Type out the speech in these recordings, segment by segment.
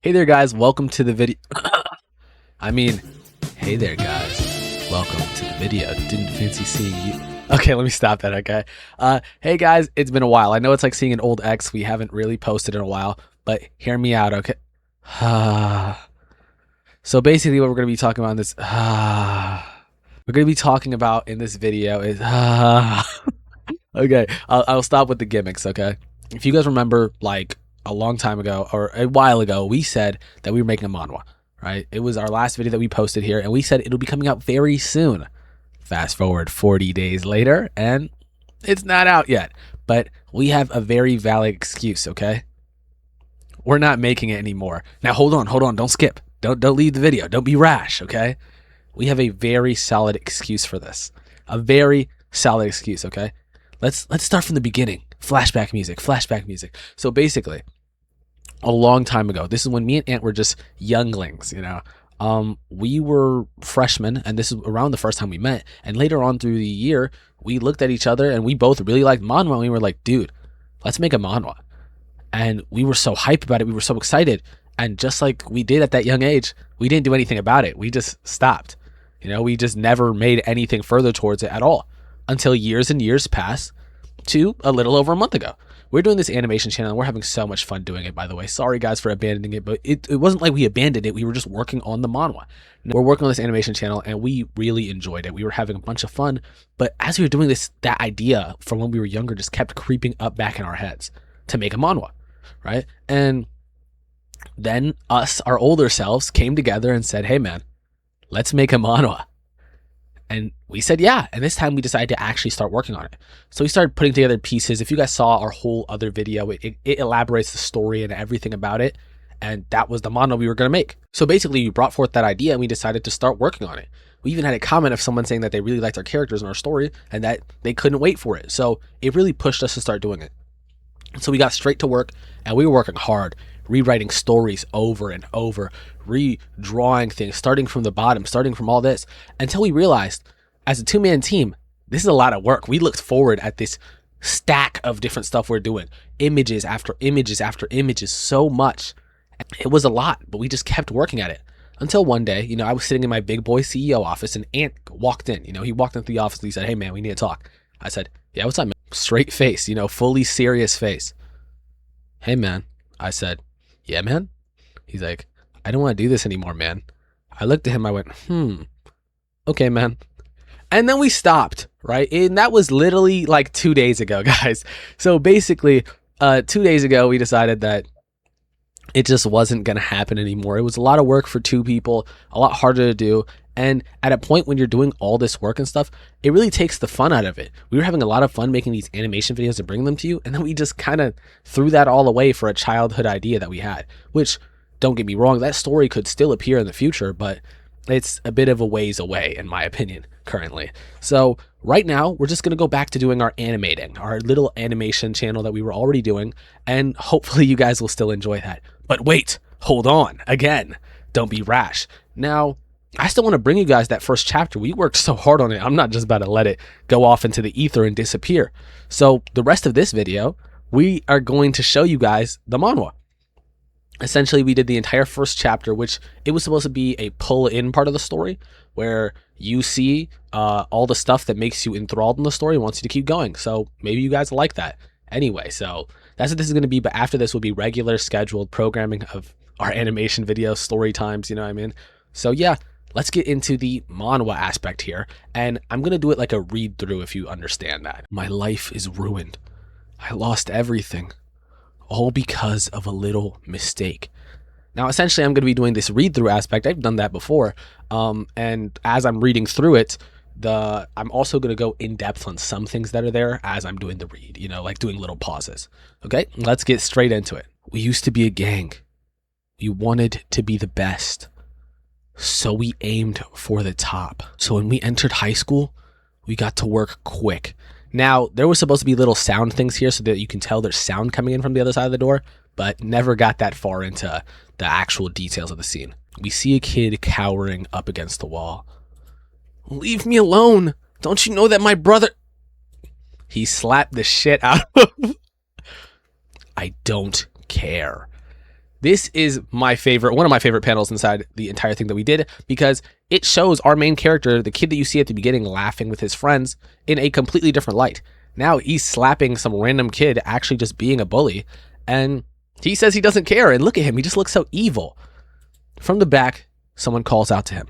Hey there, guys. Welcome to the video. I mean, hey there, guys. Welcome to the video. Didn't fancy seeing you. Okay, let me stop that, okay? Hey, guys. It's been a while. I know it's like seeing an old ex. We haven't really posted in a while, but hear me out, okay? So basically what we're going to be talking about in this... we're going to be talking about in this video is... Okay, I'll stop with the gimmicks, okay? If you guys remember, like, a long time ago or a while ago, we said that we were making a manhwa, right? It was our last video that we posted here, and we said it'll be coming out very soon. Fast forward 40 days later, and it's not out yet. But we have a very valid excuse, okay? We're not making it anymore. Now, hold on. Don't skip. Don't leave the video. Don't be rash, okay? We have a very solid excuse for this. A very solid excuse, okay? Let's start from the beginning. Flashback music. So basically, a long time ago, this is when me and Ant were just younglings, you know. We were freshmen, and this is around the first time we met. And later on through the year, we looked at each other, and we both really liked manhwa. And we were like, dude, let's make a manhwa. And we were so hyped about it. We were so excited. And just like we did at that young age, we didn't do anything about it. We just stopped. You know, we just never made anything further towards it at all until years and years passed to a little over a month ago. We're doing this animation channel, and we're having so much fun doing it, by the way. Sorry, guys, for abandoning it, but it wasn't like we abandoned it. We were just working on the manhwa. We're working on this animation channel, and we really enjoyed it. We were having a bunch of fun, but as we were doing this, that idea from when we were younger just kept creeping up back in our heads to make a manhwa, right? And then us, our older selves, came together and said, hey, man, let's make a manhwa. And we said, yeah. And this time we decided to actually start working on it. So we started putting together pieces. If you guys saw our whole other video, it elaborates the story and everything about it. And that was the manhwa we were going to make. So basically we brought forth that idea and we decided to start working on it. We even had a comment of someone saying that they really liked our characters and our story and that they couldn't wait for it. So it really pushed us to start doing it. And so we got straight to work, and we were working hard, rewriting stories over and over, redrawing things, starting from the bottom, starting from all this, until we realized, as a two-man team, this is a lot of work. We looked forward at this stack of different stuff we're doing, images after images after images, so much. It was a lot, but we just kept working at it. Until one day, you know, I was sitting in my big boy CEO office, and Ant walked in. You know, he walked into the office and he said, hey, man, we need to talk. I said, yeah, what's up, man? Straight face, you know, fully serious face. Hey, man. I said, yeah, man. He's like, I don't want to do this anymore, man. I looked at him. I went, okay, man. And then we stopped, right? And that was literally like 2 days ago, guys. So basically, 2 days ago, we decided that it just wasn't going to happen anymore. It was a lot of work for two people, a lot harder to do. And at a point when you're doing all this work and stuff, it really takes the fun out of it. We were having a lot of fun making these animation videos and bringing them to you. And then we just kind of threw that all away for a childhood idea that we had, which, don't get me wrong, that story could still appear in the future, but it's a bit of a ways away, in my opinion, currently. So right now, we're just going to go back to doing our animating, our little animation channel that we were already doing. And hopefully you guys will still enjoy that. But wait, hold on. Again, don't be rash. Now, I still want to bring you guys that first chapter. We worked so hard on it. I'm not just about to let it go off into the ether and disappear. So the rest of this video, we are going to show you guys the manhwa. Essentially, we did the entire first chapter, which it was supposed to be a pull-in part of the story where you see all the stuff that makes you enthralled in the story and wants you to keep going. So maybe you guys like that. Anyway, so that's what this is going to be. But after this will be regular scheduled programming of our animation videos, story times, you know what I mean? So yeah, let's get into the manhwa aspect here. And I'm going to do it like a read through if you understand that. My life is ruined. I lost everything. All because of a little mistake. Now, essentially, I'm going to be doing this read through aspect. I've done that before. And as I'm reading through it, I'm also going to go in depth on some things that are there as I'm doing the read, you know, like doing little pauses. Okay, let's get straight into it. We used to be a gang. We wanted to be the best. So we aimed for the top. So when we entered high school, we got to work quick. Now, there was supposed to be little sound things here so that you can tell there's sound coming in from the other side of the door, but never got that far into the actual details of the scene. We see a kid cowering up against the wall. Leave me alone. Don't you know that my brother... He slapped the shit out of... I don't care. This is my favorite, one of my favorite panels inside the entire thing that we did, because it shows our main character, the kid that you see at the beginning laughing with his friends, in a completely different light. Now he's slapping some random kid actually just being a bully, and he says he doesn't care, and look at him, he just looks so evil. From the back, someone calls out to him,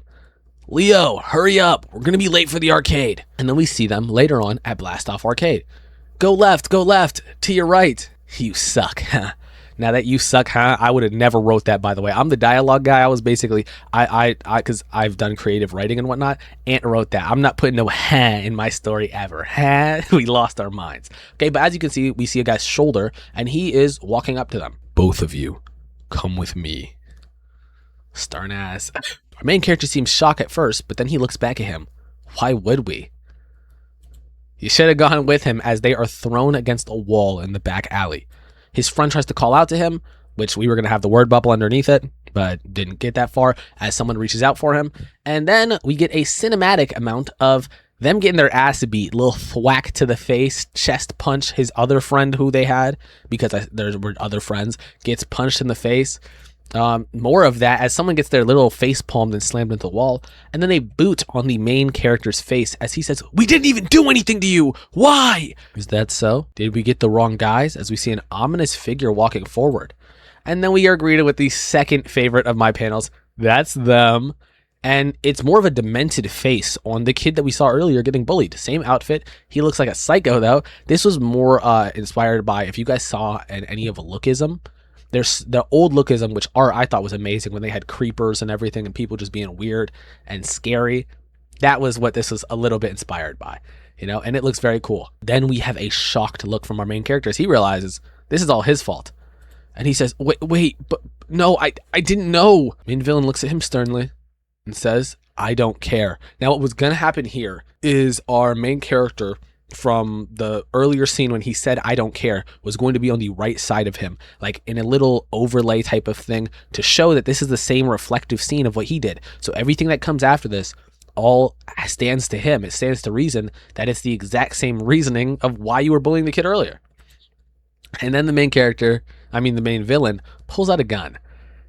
"Leo, hurry up, we're gonna be late for the arcade." And then we see them later on at Blast Off Arcade. Go left, to your right. You suck, huh? Now that you suck, huh? I would have never wrote that, by the way. I'm the dialogue guy. I was basically, because I've done creative writing and whatnot. Ant wrote that. I'm not putting no huh in my story ever. Huh? We lost our minds. Okay, but as you can see, we see a guy's shoulder, and he is walking up to them. "Both of you, come with me." Stern ass. Our main character seems shocked at first, but then he looks back at him. Why would we? You should have gone with him, as they are thrown against a wall in the back alley. His friend tries to call out to him, which we were going to have the word bubble underneath it, but didn't get that far, as someone reaches out for him. And then we get a cinematic amount of them getting their ass beat, little thwack to the face, chest punch his other friend who they had, because there were other friends, gets punched in the face. More of that as someone gets their little face palmed and slammed into the wall, and then a boot on the main character's face as he says, "We didn't even do anything to you. Why?" Is that so? Did we get the wrong guys? As we see an ominous figure walking forward. And then we are greeted with the second favorite of my panels. That's them. And it's more of a demented face on the kid that we saw earlier getting bullied. Same outfit. He looks like a psycho though. This was more inspired by, if you guys saw any of Lookism, there's the old Lookism, which art I thought was amazing when they had creepers and everything and people just being weird and scary. That was what this was a little bit inspired by, you know, and it looks very cool. Then we have a shocked look from our main character as he realizes this is all his fault. And he says, wait, but no, I didn't know. Main villain looks at him sternly and says, "I don't care." Now what was going to happen here is our main character from the earlier scene when he said "I don't care" was going to be on the right side of him, like in a little overlay type of thing to show that this is the same reflective scene of what he did. So everything that comes after this all stands to him. It stands to reason that it's the exact same reasoning of why you were bullying the kid earlier. And then the main villain pulls out a gun,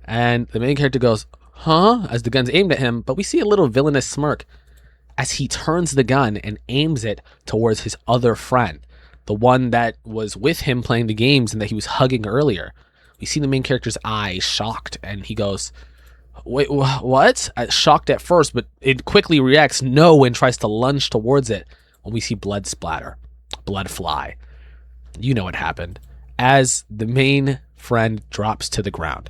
and the main character goes, "Huh?" as the gun's aimed at him, but we see a little villainous smirk as he turns the gun and aims it towards his other friend, the one that was with him playing the games and that he was hugging earlier. We see the main character's eyes shocked, and he goes, "Wait, what?" Shocked at first, but it quickly reacts no and tries to lunge towards it when we see blood splatter, blood fly. You know what happened. As the main friend drops to the ground.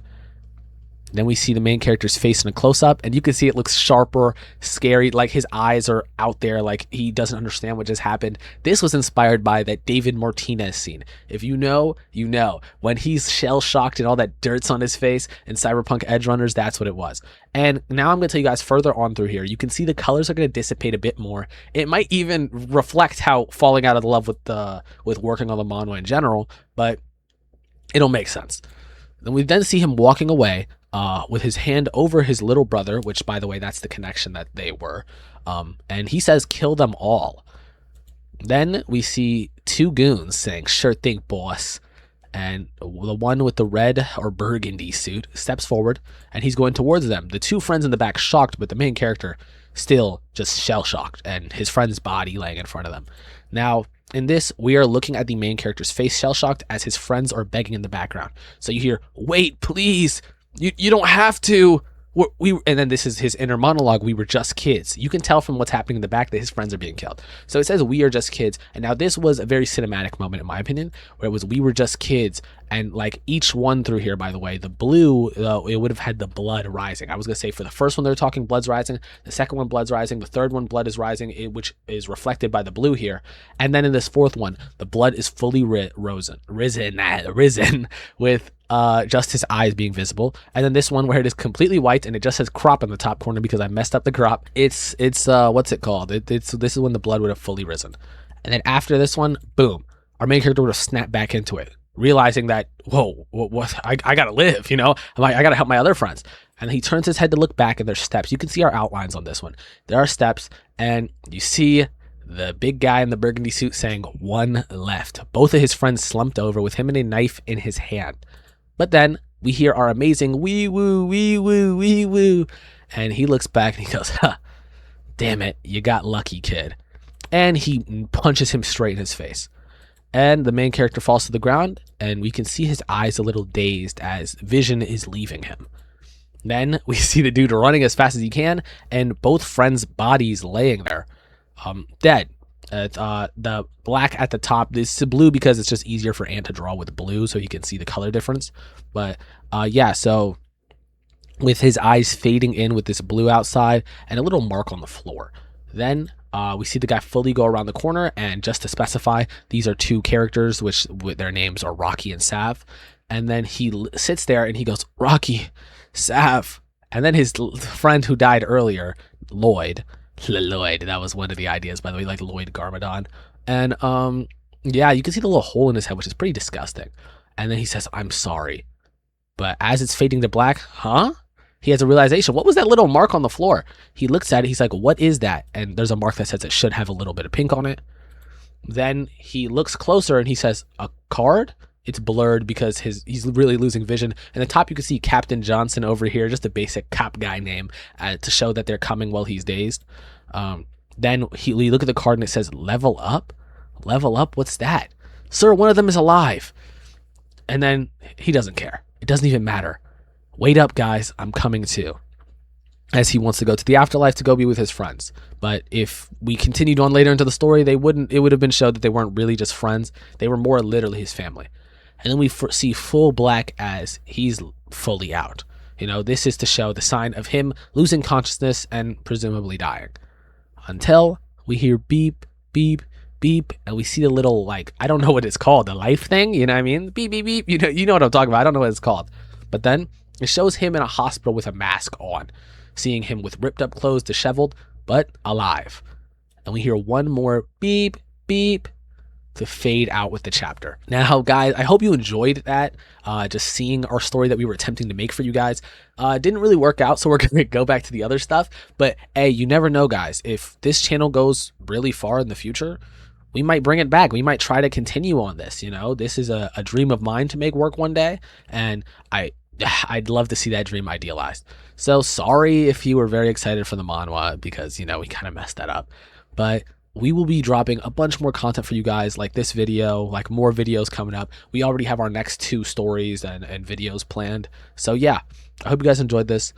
Then we see the main character's face in a close-up, and you can see it looks sharper, scary, like his eyes are out there, like he doesn't understand what just happened. This was inspired by that David Martinez scene. If you know, you know. When he's shell-shocked and all that dirt's on his face in Cyberpunk Edge Runners, that's what it was. And now I'm going to tell you guys further on through here, you can see the colors are going to dissipate a bit more. It might even reflect how falling out of love with working on the Manwha in general, but it'll make sense. Then we then see him walking away, with his hand over his little brother, which, by the way, that's the connection that they were. And he says, "Kill them all." Then we see two goons saying, "Sure thing, boss." And the one with the red or burgundy suit steps forward, and he's going towards them. The two friends in the back shocked, but the main character still just shell-shocked, and his friend's body laying in front of them. Now, in this, we are looking at the main character's face shell-shocked as his friends are begging in the background. So you hear, "Wait, please. You don't have to." And then this is his inner monologue. "We were just kids." You can tell from what's happening in the back that his friends are being killed. So it says, "We are just kids." And now this was a very cinematic moment, in my opinion, where it was, "We were just kids." And like each one through here, by the way, the blue, it would have had the blood rising. I was going to say for the first one, they're talking blood's rising. The second one, blood's rising. The third one, blood is rising, which is reflected by the blue here. And then in this fourth one, the blood is fully risen with just his eyes being visible. And then this one where it is completely white and it just says crop in the top corner because I messed up the crop. It's what's it called? This is when the blood would have fully risen. And then after this one, boom, our main character would have snapped back into it, realizing that, whoa, what I gotta live, you know? I gotta help my other friends. And he turns his head to look back, and there's steps. You can see our outlines on this one. There are steps, and you see the big guy in the burgundy suit saying, "One left." Both of his friends slumped over with him and a knife in his hand. But then we hear our amazing wee woo, wee woo, wee woo. And he looks back and he goes, huh, damn it, you got lucky, kid. And he punches him straight in his face. And the main character falls to the ground, and we can see his eyes a little dazed as vision is leaving him. Then we see the dude running as fast as he can, and both friends' bodies laying there, dead. The black at the top, this is blue because it's just easier for Ant to draw with blue so you can see the color difference. But yeah, so with his eyes fading in with this blue outside and a little mark on the floor. Then we see the guy fully go around the corner, and just to specify, these are two characters which their names are Rocky and Sav. And then he sits there and he goes, Rocky, Sav. And then his friend who died earlier, Lloyd, that was one of the ideas, by the way, like Lloyd Garmadon. And yeah, you can see the little hole in his head, which is pretty disgusting. And then he says, I'm sorry. But as it's fading to black, huh? He has a realization. What was that little mark on the floor? He looks at it. He's like, what is that? And there's a mark that says it should have a little bit of pink on it. Then he looks closer and he says, a card? It's blurred because he's really losing vision. And the top, you can see Captain Johnson over here, just a basic cop guy name to show that they're coming while he's dazed. Then we look at the card and it says, level up? Level up? What's that? Sir, one of them is alive. And then he doesn't care. It doesn't even matter. Wait up, guys, I'm coming too. As he wants to go to the afterlife to go be with his friends. But if we continued on later into the story, it would have been showed that they weren't really just friends. They were more literally his family. And then we see full black as he's fully out. You know, this is to show the sign of him losing consciousness and presumably dying. Until we hear beep, beep, beep, and we see the little, like, I don't know what it's called, the life thing, you know what I mean? Beep, beep, beep, you know what I'm talking about. I don't know what it's called. But then it shows him in a hospital with a mask on, seeing him with ripped up clothes, disheveled, but alive. And we hear one more beep, beep, to fade out with the chapter. Now, guys, I hope you enjoyed that. Just seeing our story that we were attempting to make for you guys. Didn't really work out, so we're going to go back to the other stuff. But, hey, you never know, guys. If this channel goes really far in the future, we might bring it back. We might try to continue on this, you know. This is a dream of mine to make work one day, and I'd love to see that dream idealized. So sorry if you were very excited for the manhwa, because, you know, we kind of messed that up. But we will be dropping a bunch more content for you guys, like this video, like more videos coming up. We already have our next 2 stories and videos planned. So yeah, I hope you guys enjoyed this.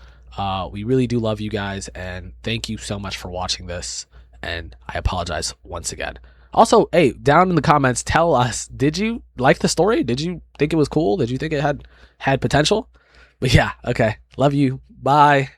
We really do love you guys, and thank you so much for watching this. And I apologize once again. Also, hey, down in the comments, tell us, did you like the story? Did you think it was cool? Did you think it had potential? But yeah, okay. Love you. Bye.